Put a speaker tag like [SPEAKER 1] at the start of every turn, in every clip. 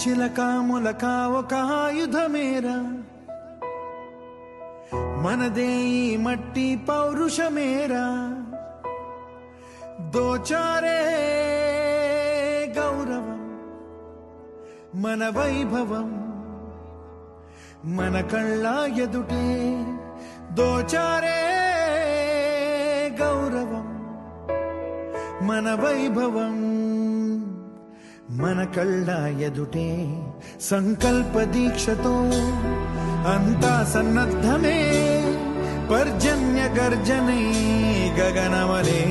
[SPEAKER 1] చిలకా ములకా ఒక ఆయుధమేరా, మనదే ఈ మట్టి పౌరుషమేరా. దోచారే గౌరవం మన వైభవం, మన కళ్ళ ఎదుటే దోచారే గౌరవం మన వైభవం, మన కళ్ళ ఎదుటే. సంకల్ప దీక్షతో అంతా సన్నద్ధమే, పర్జన్య గర్జనే గగనమలే.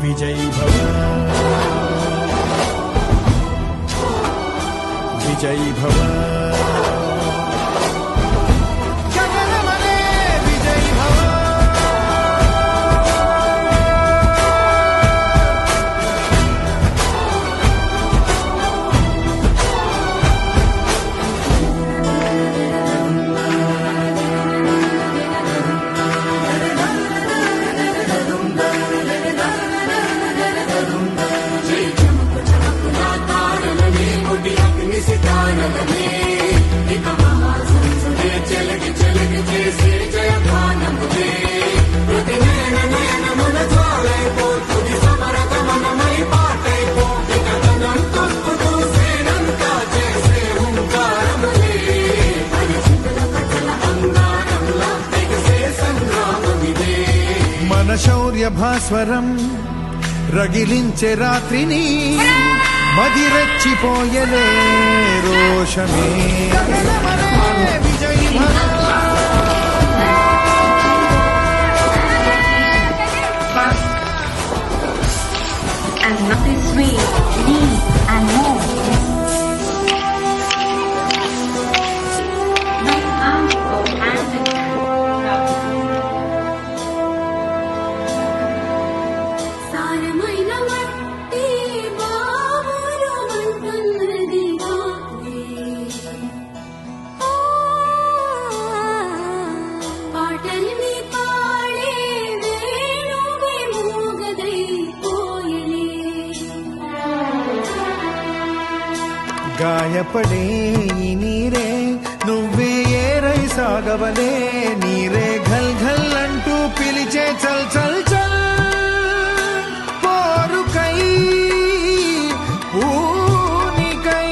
[SPEAKER 1] విజయీ భవ విజయీ భవ. మన శౌర్య భాస్వరం రగిలించే రాత్రిని, మదిరెచ్చిపోయలే రోషమే. విజయీ భవ.
[SPEAKER 2] And nothing sweet, deep and more. My arms go hand in hand.
[SPEAKER 3] సారమైన మట్టి బావులు మంటున్నది కావే, పాటల్ని పాడే వేణువే మూగదైపోయలే.
[SPEAKER 1] గాయపడే ఈ నీరే నువ్వే ఏరై సాగవలే, నీరే ఘల్ ఘల్ అంటూ పిలిచే చల్ చల్ చల్. పోరుకై ఊనికై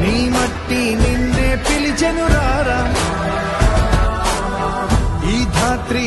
[SPEAKER 1] నీ మట్టి నిన్నే పిలిచెను రారా, ఈ ధాత్రి